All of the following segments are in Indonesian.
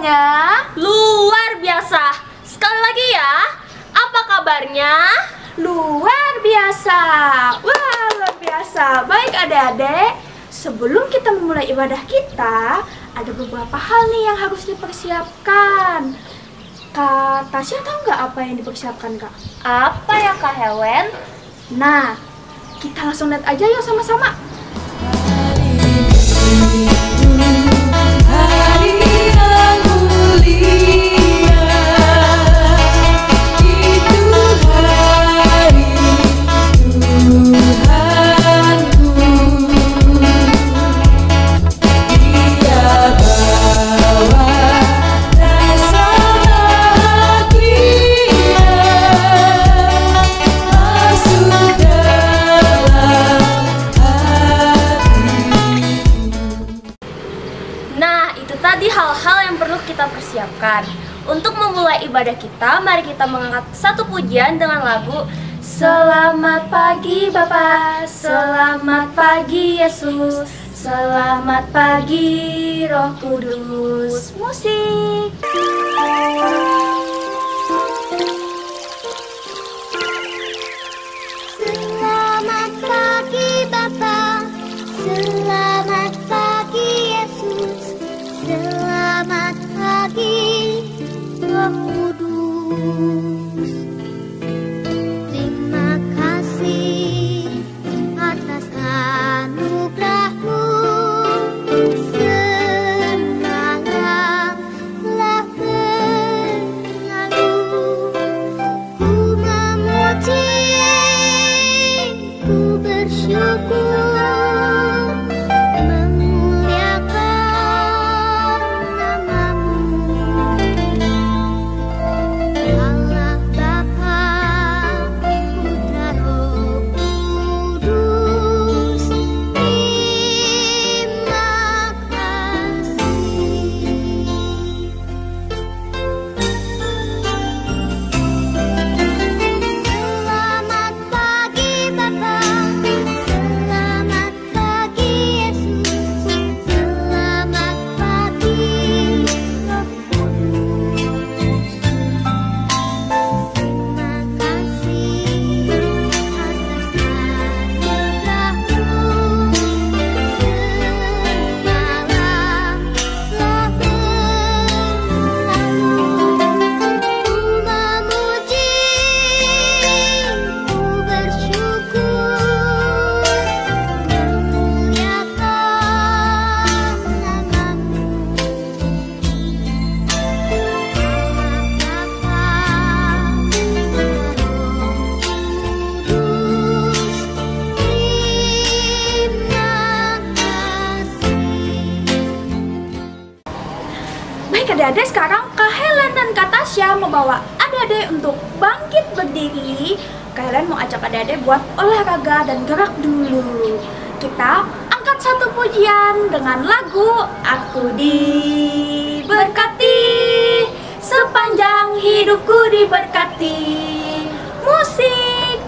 semuanya. Luar biasa. Sekali lagi ya, apa kabarnya? Luar biasa. Wah, luar biasa. Baik adik-adik, sebelum kita memulai ibadah kita, ada beberapa hal nih yang harus dipersiapkan. Kak Tasya tahu nggak apa yang dipersiapkan, Kak? Apa ya Kak Helen? Nah, kita langsung lihat aja yuk sama-sama. Tadi hal-hal yang perlu kita persiapkan. Untuk memulai ibadah kita, mari kita mengangkat satu pujian dengan lagu Selamat pagi Bapa, selamat pagi Yesus, selamat pagi Roh Kudus. Musik. Selamat pagi Bapa, selamat pagi Yesus, selamat pagi Roh Kudus. Terima kasih atas anugerah-Mu, semalam telah berlalu. Ku memuji, ku bersyukur, adik-adik, sekarang Kak Helen dan Kak Tasya membawa adik-adik untuk bangkit berdiri. Kak Helen mau ajak adik-adik buat olahraga dan gerak dulu. Kita angkat satu pujian dengan lagu Aku Diberkati, sepanjang hidupku diberkati. Musik.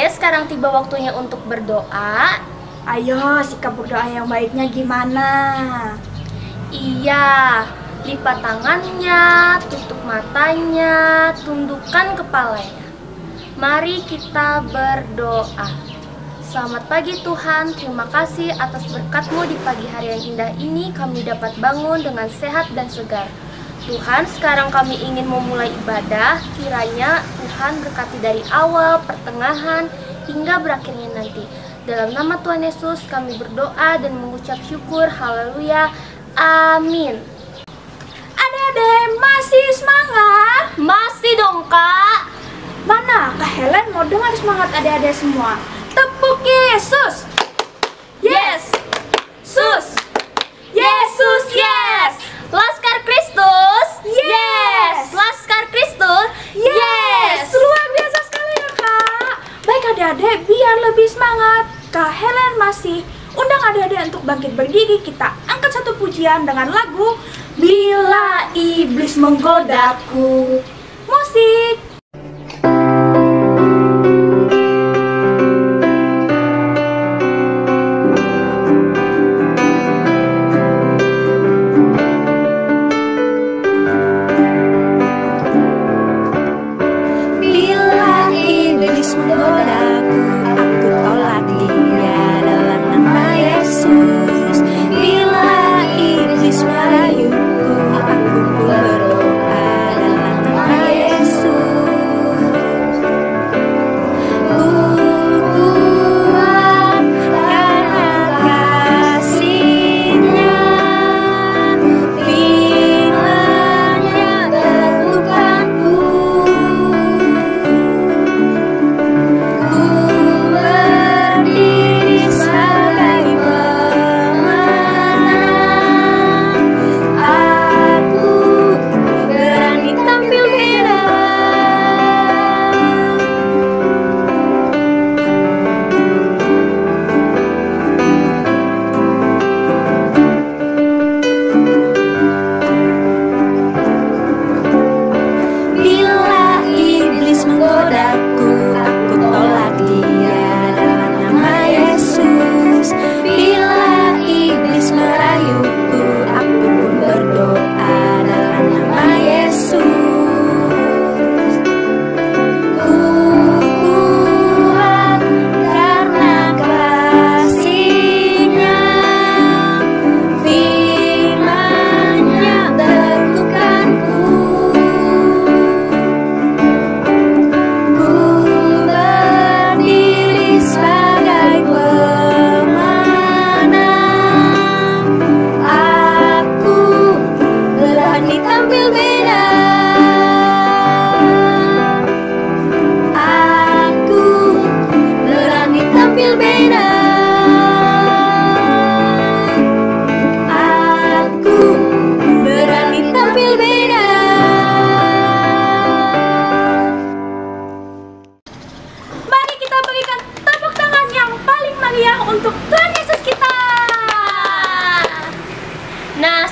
Sekarang tiba waktunya untuk berdoa. Ayo, sikap berdoa yang baiknya gimana? Iya, Lipat tangannya, tutup matanya, tundukkan kepalanya. Mari kita berdoa. Selamat pagi Tuhan, terima kasih atas berkat-Mu di pagi hari yang indah ini kami dapat bangun dengan sehat dan segar. Tuhan, sekarang kami ingin memulai ibadah, kiranya Tuhan berkati dari awal, pertengahan, hingga berakhirnya nanti. Dalam nama Tuhan Yesus kami berdoa dan mengucap syukur, haleluya, amin. Adik-adik masih semangat? Masih dong Kak. Mana Kak Helen mau dengar semangat adik-adik semua? Tepuk Yesus. Yes, sus, Yesus, yes. Laskar Kristus, yes. Laskar Kristus, yes. Luar biasa sekali ya Kak. Baik adik-adik, biar lebih semangat, Kak Helen masih undang adik-adik untuk bangkit berdiri. Kita angkat satu pujian dengan lagu Bila Iblis Menggodaku. Musik.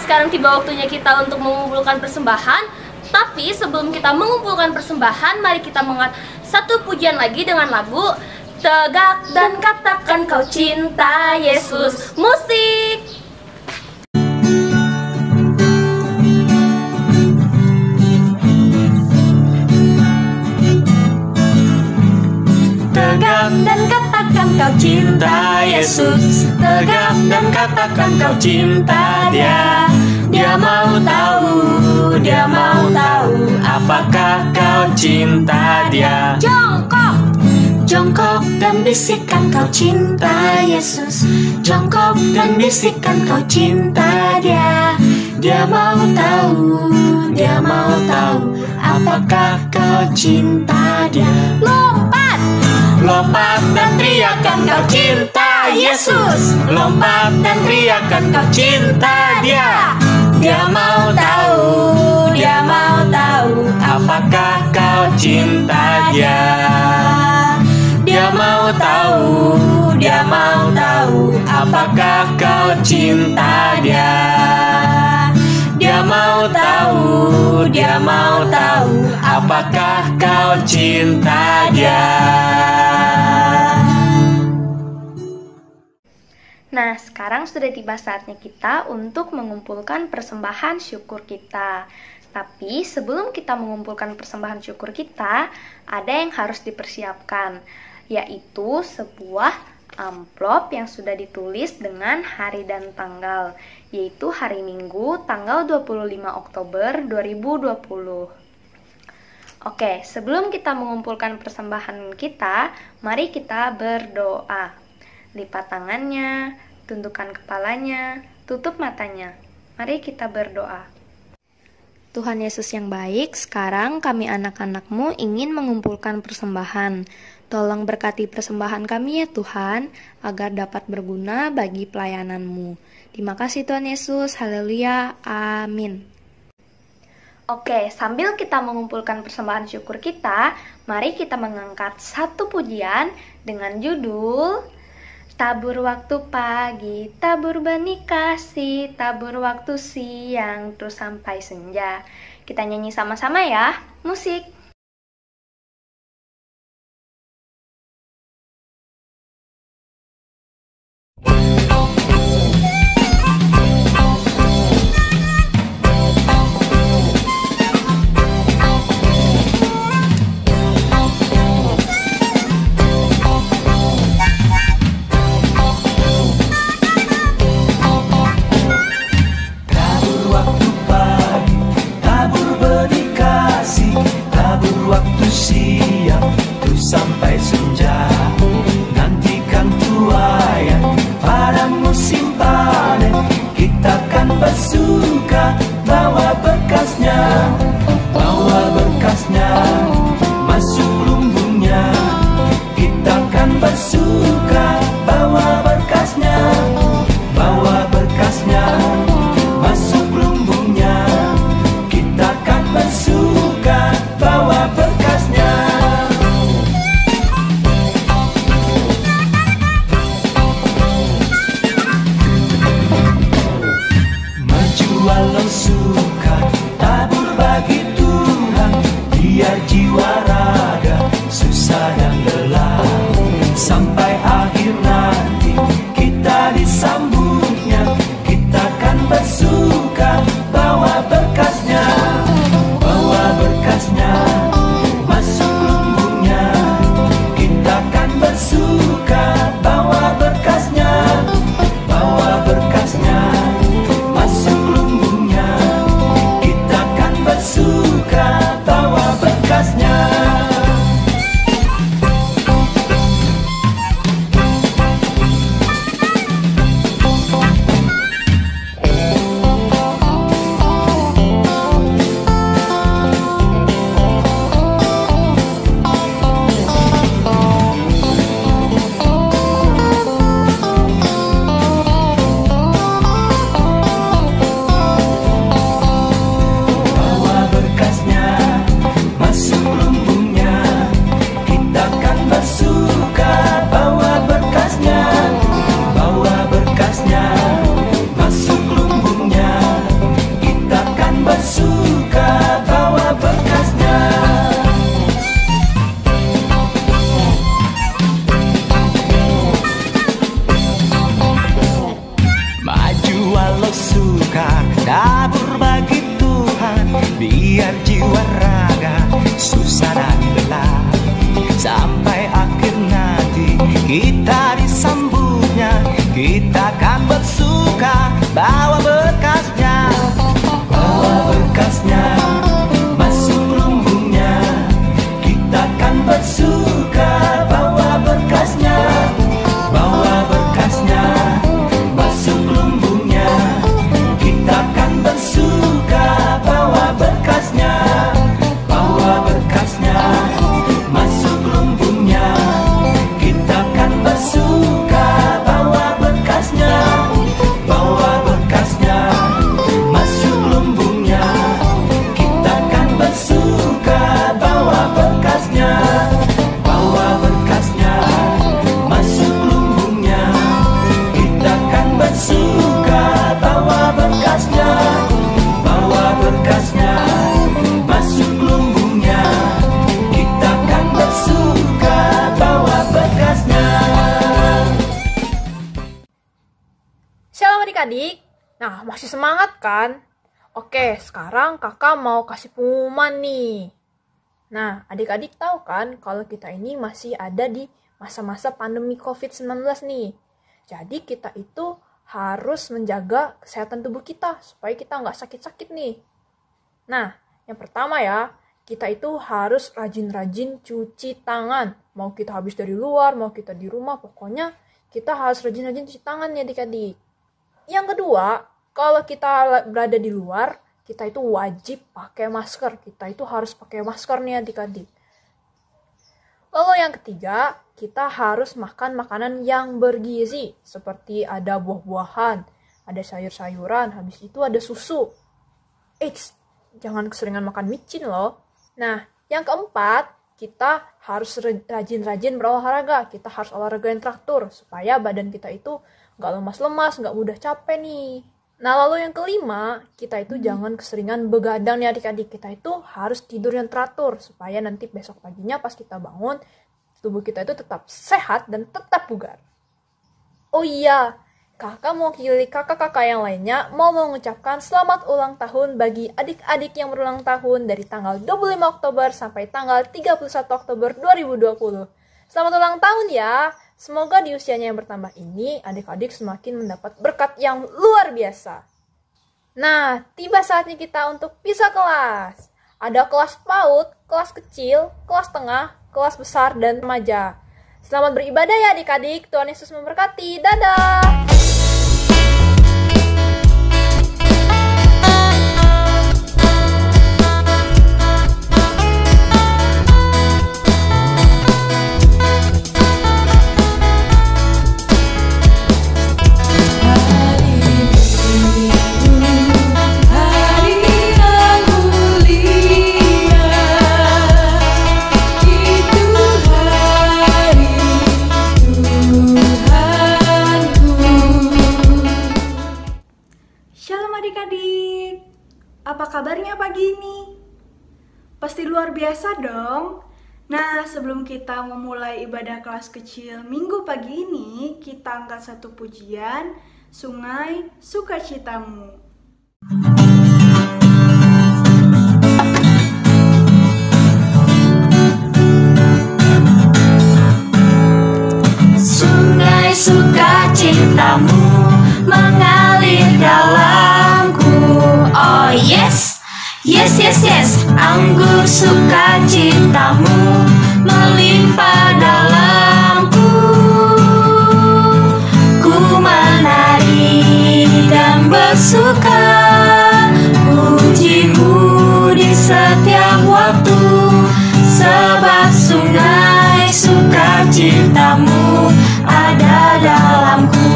Sekarang tiba waktunya kita untuk mengumpulkan persembahan. Tapi sebelum kita mengumpulkan persembahan, mari kita mengangkat satu pujian lagi dengan lagu Tegak dan Katakan Kau Cinta Yesus. Musik. Tegak dan katakan kau cinta Yesus. Tegak dan katakan kau cinta Dia. Dia mau tahu, Dia mau tahu apakah kau cinta Dia. Jongkok, Jongkok dan bisikan kau cinta Yesus. Jongkok dan bisikan kau cinta Dia. Dia mau tahu, Dia mau tahu apakah kau cinta Dia. lompat, Lompat dan teriakan kau cinta Yesus. Lompat dan teriakan kau cinta Dia. Dia mau tahu, Dia mau tahu apakah kau cinta Dia. Dia mau tahu, Dia mau tahu apakah kau cinta Dia. Dia mau tahu, Dia mau tahu apakah kau cinta Dia. Nah, sekarang sudah tiba saatnya kita untuk mengumpulkan persembahan syukur kita. Tapi sebelum kita mengumpulkan persembahan syukur kita, ada yang harus dipersiapkan, yaitu sebuah amplop yang sudah ditulis dengan hari dan tanggal, yaitu hari Minggu tanggal 25 Oktober 2020. Oke, sebelum kita mengumpulkan persembahan kita, mari kita berdoa. Lipat tangannya, tundukkan kepalanya, tutup matanya. Mari kita berdoa. Tuhan Yesus yang baik, sekarang kami anak-anak-Mu ingin mengumpulkan persembahan. Tolong berkati persembahan kami ya Tuhan, agar dapat berguna bagi pelayanan-Mu. Terima kasih Tuhan Yesus, haleluya, amin. Oke, sambil kita mengumpulkan persembahan syukur kita, mari kita mengangkat satu pujian dengan judul Tabur waktu pagi, tabur benih kasih, tabur waktu siang, terus sampai senja. Kita nyanyi sama-sama ya, musik. Sampai senja, nantikan tuaian pada musim panen. Kita kan bersuka bawa berkasnya, masuk lumbungnya. Kita kan bersuka bawa berkasnya, masuk lumbungnya. Kita kan bersuka bawa berkasnya. Walau suka tabur bagi Tuhan, biar jiwa raga susah dan lelah. Sampai akhir nanti kita disambutnya, kita kan bersuka bawa berkasnya, masuk lumbungnya. Kita kan bersuka bawa berkasnya, masuk lumbungnya. Nah, masih semangat kan? Oke, sekarang kakak mau kasih pengumuman nih. Nah, adik-adik tahu kan kalau kita ini masih ada di masa-masa pandemi COVID-19 nih. Jadi kita itu harus menjaga kesehatan tubuh kita supaya kita nggak sakit-sakit nih. Nah, yang pertama ya, kita itu harus rajin-rajin cuci tangan. Mau kita habis dari luar, mau kita di rumah, pokoknya kita harus rajin-rajin cuci tangan ya adik-adik. Yang kedua, kalau kita berada di luar, kita itu wajib pakai masker. Kita itu harus pakai masker nih adik-adik. Lalu yang ketiga, kita harus makan makanan yang bergizi. Seperti ada buah-buahan, ada sayur-sayuran, habis itu ada susu. Eits, jangan keseringan makan micin loh. Nah, yang keempat, kita harus rajin-rajin berolahraga. Kita harus olahraga yang teratur, supaya badan kita itu nggak lemas-lemas, nggak mudah capek nih. Nah, lalu yang kelima, kita itu jangan keseringan begadang nih adik-adik. Kita itu harus tidur yang teratur, supaya nanti besok paginya pas kita bangun, tubuh kita itu tetap sehat dan tetap bugar. Oh iya, kakak mewakili kakak-kakak yang lainnya mau mengucapkan selamat ulang tahun bagi adik-adik yang berulang tahun dari tanggal 25 Oktober sampai tanggal 31 Oktober 2020. Selamat ulang tahun ya! Semoga di usianya yang bertambah ini, adik-adik semakin mendapat berkat yang luar biasa. Nah, tiba saatnya kita untuk pisah kelas. Ada kelas PAUD, kelas kecil, kelas tengah, kelas besar, dan remaja. Selamat beribadah ya adik-adik, Tuhan Yesus memberkati. Dadah! Shalom adik-adik, apa kabarnya pagi ini? Pasti luar biasa dong. Nah, sebelum kita memulai ibadah kelas kecil minggu pagi ini, kita angkat satu pujian, Sungai Sukacitamu. Sungai sukacitamu mengalir dalamku. Oh yes, yes, yes, yes. Anggur sukacitamu melimpah dalamku. Ku menari dan bersuka, pujimu di setiap waktu. Sebab sungai sukacitamu ada dalamku.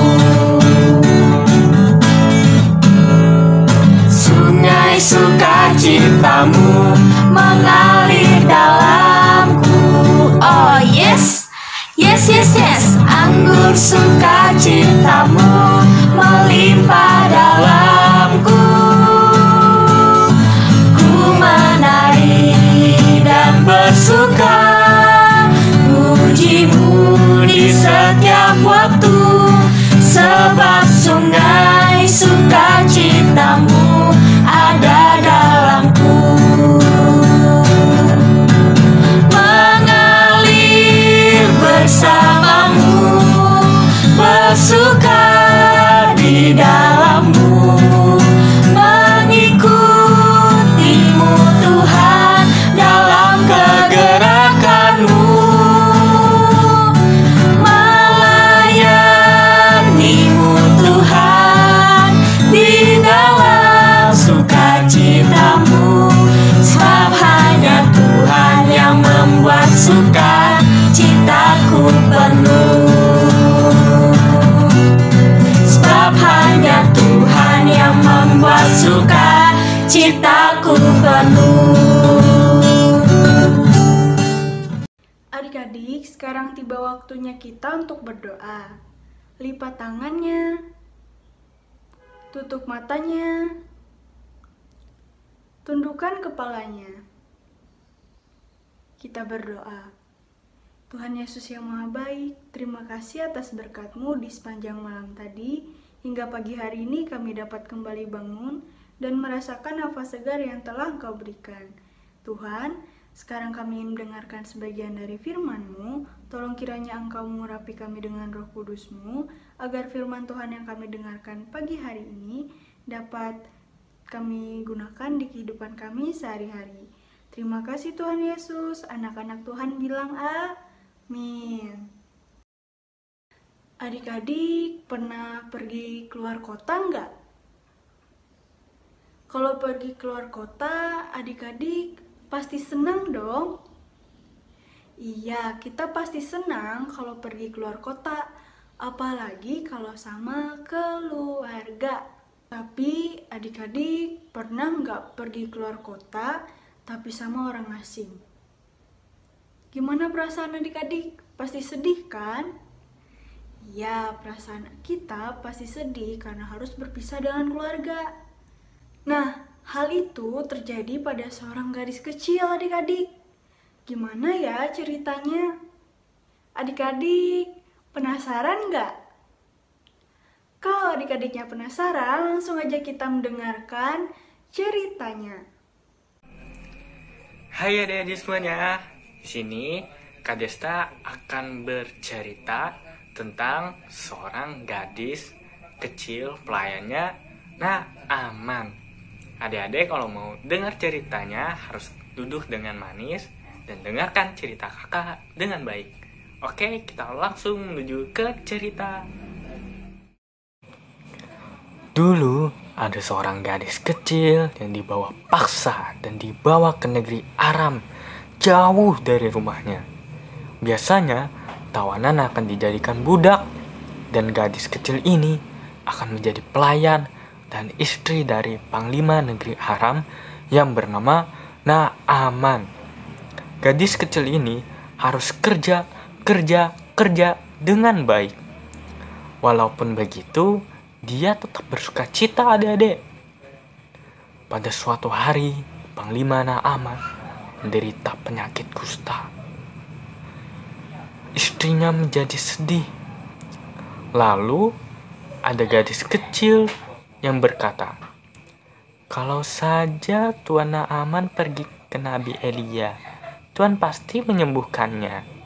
Sungai sukacitamu mengalir dalamku. Oh yes, yes, yes, yes. Anggur sukacitamu melimpah dalamku. Ku menari dan bersuka, pujimu di setiap waktu. Sebab sungai sukacitamu ada dalamku. Mengalir bersamamu, bersuka di dalammu, mengikutimu Tuhan dalam kegerakanmu, melayanimu Tuhan di dalam sukacitamu. Sebab hanya Tuhan yang membuat sukacitaku penuh. Sebab hanya Tuhan yang membuat sukacitaku penuh. Adik-adik, sekarang tiba waktunya kita untuk berdoa. Lipat tangannya, tutup matanya, tundukkan kepalanya. Kita berdoa. Tuhan Yesus yang Maha Baik, terima kasih atas berkat-Mu di sepanjang malam tadi. hingga pagi hari ini kami dapat kembali bangun dan merasakan nafas segar yang telah Engkau berikan. Tuhan, sekarang kami ingin mendengarkan sebagian dari firman-Mu. Tolong kiranya Engkau mengurapi kami dengan Roh Kudus-Mu, agar firman Tuhan yang kami dengarkan pagi hari ini dapat kami gunakan di kehidupan kami sehari-hari. Terima kasih Tuhan Yesus. Anak-anak Tuhan bilang amin. Adik-adik pernah pergi keluar kota nggak? Kalau pergi keluar kota, adik-adik pasti senang dong. Iya, kita pasti senang kalau pergi keluar kota, apalagi kalau sama keluarga. Tapi adik-adik pernah nggak pergi keluar kota, tapi sama orang asing? Gimana perasaan adik-adik? Pasti sedih kan? Ya, perasaan kita pasti sedih karena harus berpisah dengan keluarga. Nah, hal itu terjadi pada seorang gadis kecil adik-adik. Gimana ya ceritanya? Adik-adik, penasaran nggak? Kalau adik-adiknya penasaran, langsung aja kita mendengarkan ceritanya. Hai adik-adik semuanya, di sini Kak Desta akan bercerita tentang seorang gadis kecil pelayannya Naaman. Adik-adik kalau mau dengar ceritanya harus duduk dengan manis dan dengarkan cerita kakak dengan baik. Oke, kita langsung menuju ke cerita. Dulu ada seorang gadis kecil yang dibawa paksa dan dibawa ke negeri Aram, jauh dari rumahnya. Biasanya tawanan akan dijadikan budak, dan gadis kecil ini akan menjadi pelayan dan istri dari panglima negeri Aram yang bernama Naaman. Gadis kecil ini harus kerja dengan baik. Walaupun begitu, dia tetap bersuka cita adik-adik. Pada suatu hari, panglima Naaman menderita penyakit kusta. Istrinya menjadi sedih. Lalu ada gadis kecil yang berkata, "Kalau saja Tuan Naaman pergi ke Nabi Elia, Tuhan pasti menyembuhkannya."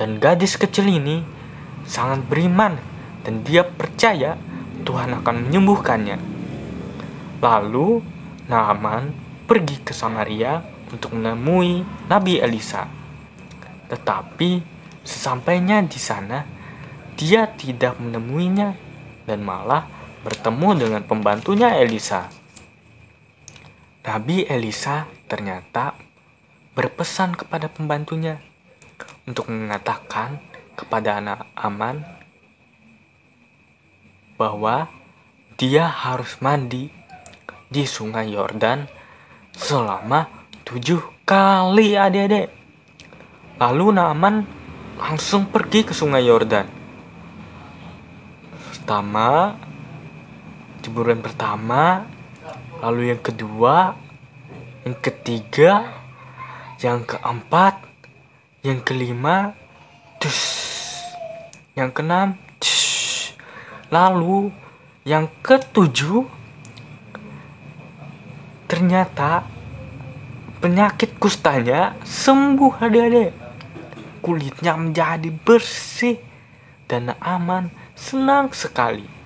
Dan gadis kecil ini sangat beriman dan dia percaya Tuhan akan menyembuhkannya. Lalu Naaman pergi ke Samaria untuk menemui Nabi Elisa. Tetapi sesampainya di sana, dia tidak menemuinya dan malah bertemu dengan pembantunya Elisa. Nabi Elisa ternyata berpesan kepada pembantunya untuk mengatakan kepada Naaman bahwa dia harus mandi di sungai Yordan selama 7 kali adik-adik. Lalu Naaman langsung pergi ke sungai Yordan. Jeburan pertama, lalu yang kedua, yang ketiga, yang keempat, yang kelima, yang keenam, lalu yang ketujuh, ternyata penyakit kustanya sembuh adik-adik. Kulitnya menjadi bersih dan Naaman senang sekali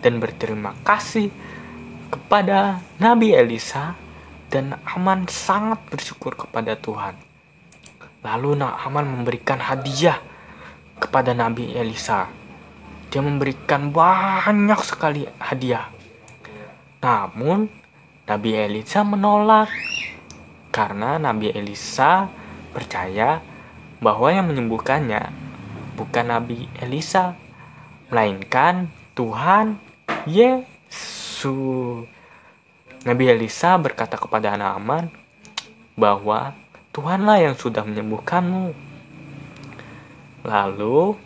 dan berterima kasih kepada Nabi Elisa, dan Naaman sangat bersyukur kepada Tuhan. Lalu Naaman memberikan hadiah kepada Nabi Elisa. Dia memberikan banyak sekali hadiah. Namun Nabi Elisa menolak karena Nabi Elisa percaya bahwa yang menyembuhkannya bukan Nabi Elisa, melainkan Tuhan Yesus. Nabi Elisa berkata kepada Naaman bahwa Tuhanlah yang sudah menyembuhkanmu. Lalu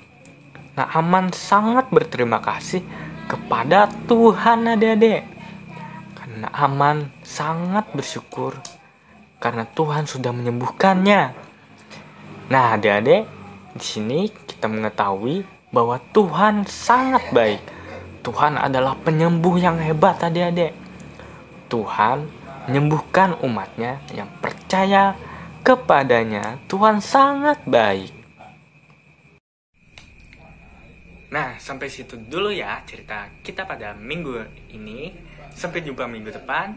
Naaman sangat berterima kasih kepada Tuhan adik-adik. Karena Naaman sangat bersyukur karena Tuhan sudah menyembuhkannya. Nah, adik-adik, di sini kita mengetahui bahwa Tuhan sangat baik. Tuhan adalah penyembuh yang hebat adik-adik. Tuhan menyembuhkan umatnya yang percaya kepadanya. Tuhan sangat baik. Nah, sampai situ dulu ya cerita kita pada minggu ini. Sampai jumpa minggu depan.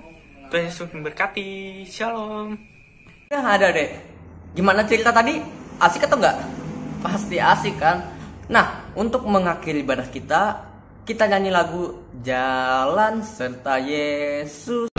Tuhan Yesus memberkati. Shalom. Nah, ada deh. Gimana cerita tadi? Asik atau enggak? Pasti asik kan? Nah, untuk mengakhiri ibadah kita nyanyi lagu Jalan Serta Yesus.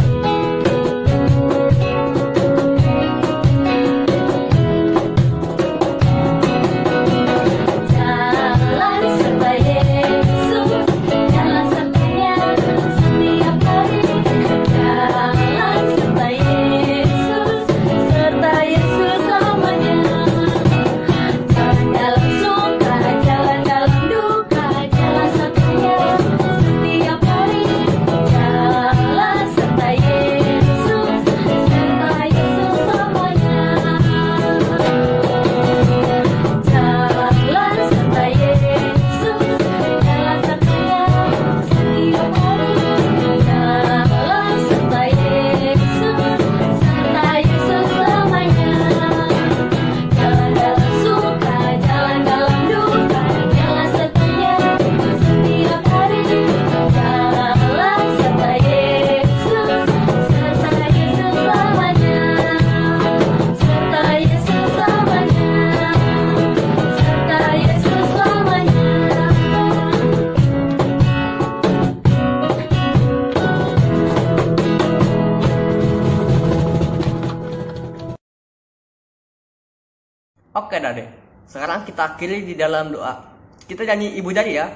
Oke dah deh. Sekarang kita akhiri di dalam doa. Kita nyanyi Ibu Jari ya.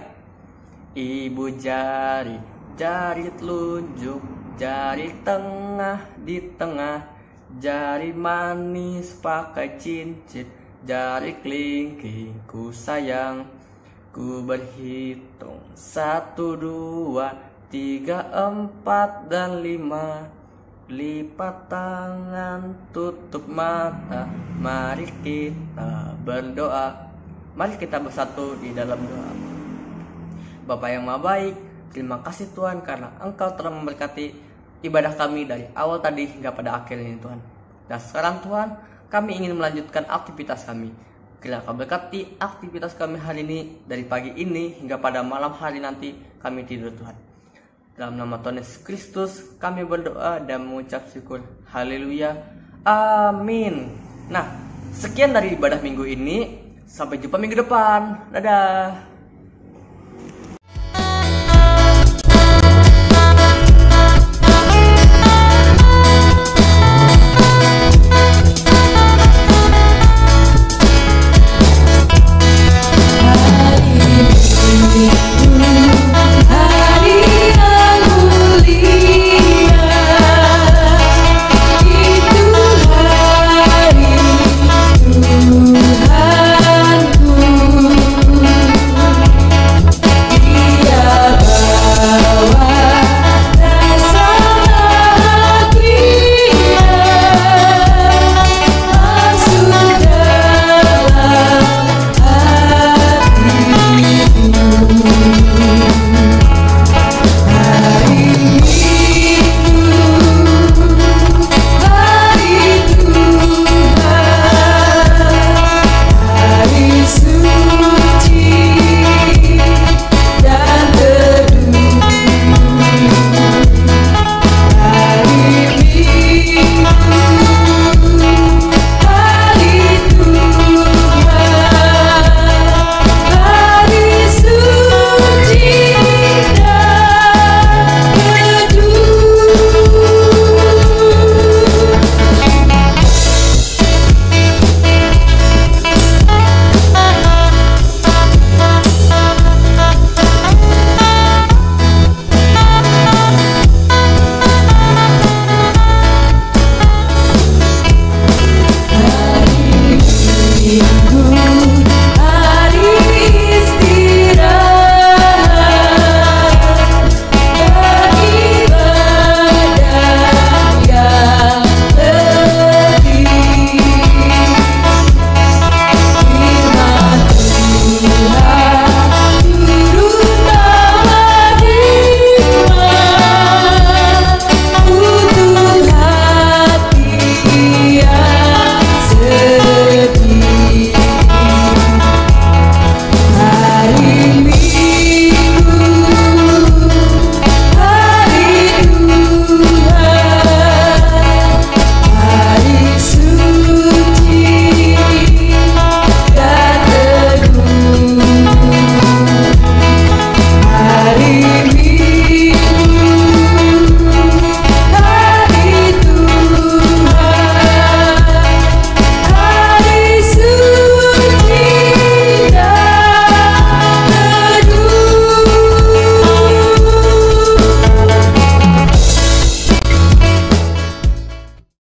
Ibu jari, jari telunjuk, jari tengah di tengah, jari manis pakai cincin, jari kelingking ku sayang. Ku berhitung 1, 2, 3, 4 dan 5. Lipat tangan, tutup mata, mari kita berdoa. Mari kita bersatu di dalam doa. Bapa yang Maha Baik, terima kasih Tuhan karena Engkau telah memberkati ibadah kami dari awal tadi hingga pada akhirnya Tuhan. Dan sekarang Tuhan, kami ingin melanjutkan aktivitas kami. Kiranya Kau berkati aktivitas kami hari ini, dari pagi ini hingga pada malam hari nanti kami tidur Tuhan. Dalam nama Tuhan Yesus Kristus kami berdoa dan mengucap syukur. Haleluya. Amin. Nah, sekian dari ibadah minggu ini. Sampai jumpa minggu depan. Dadah.